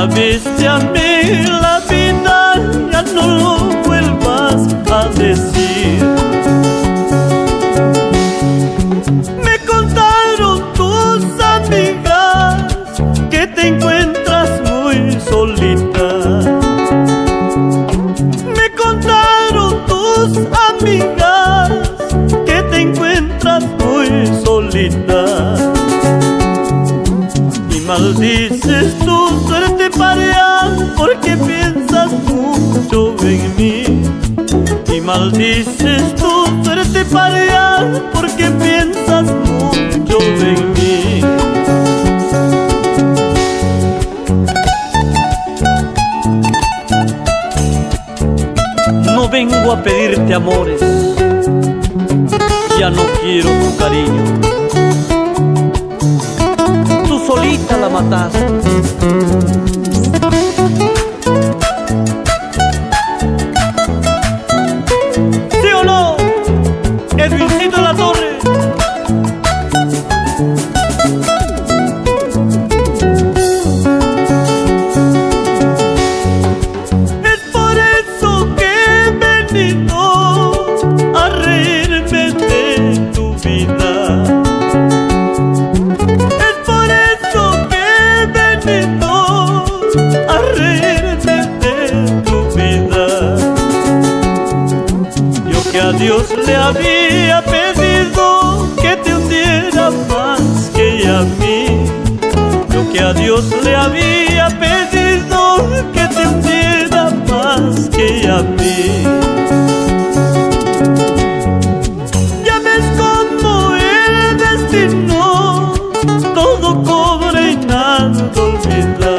una vez te amé, la vida ya no lo vuelvas a decir. Me contaron tus amigas que te encuentras muy solita. Me contaron tus amigas que te encuentras muy solita. Y maldices tu suerte pareja porque piensas mucho en mí. Y maldices tu suerte pareja porque piensas mucho en mí. No vengo a pedirte amores, ya no quiero tu cariño. Tú solita la mataste. ¿Sí o no, Edwincito de la Torre? Es por eso que he venido a reírme de tu vida. Es por eso que he venido a reírme de tu vida. Yo que a Dios le había pedido que te hundiera más que ella a mí. Yo que a Dios le había pedido que te hundiera más que ella a mí. Ya ves cómo el destino todo cobra y nada olvida.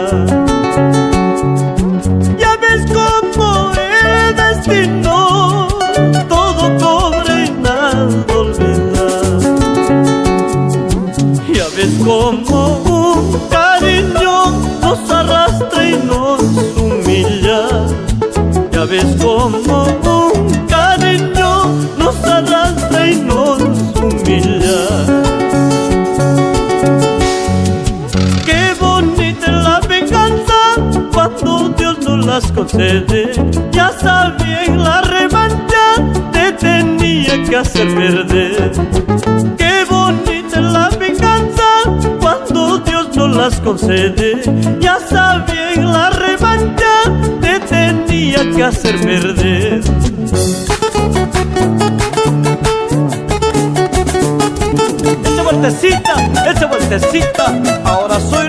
Ya ves cómo el destino todo cobra y nada olvida. Ya ves cómo un cariño nos arrastra y nos humilla. Ya ves cómo un cariño nos arrastra y nos humilla. Qué bonita es la venganza cuando Dios nos las concede. Ya sabía en la revancha te tenía que hacer perder. Qué bonita es la venganza cuando Dios nos las concede. Ya sabía en la revancha te tenía que hacer perder. Esa vueltecita, ahora soy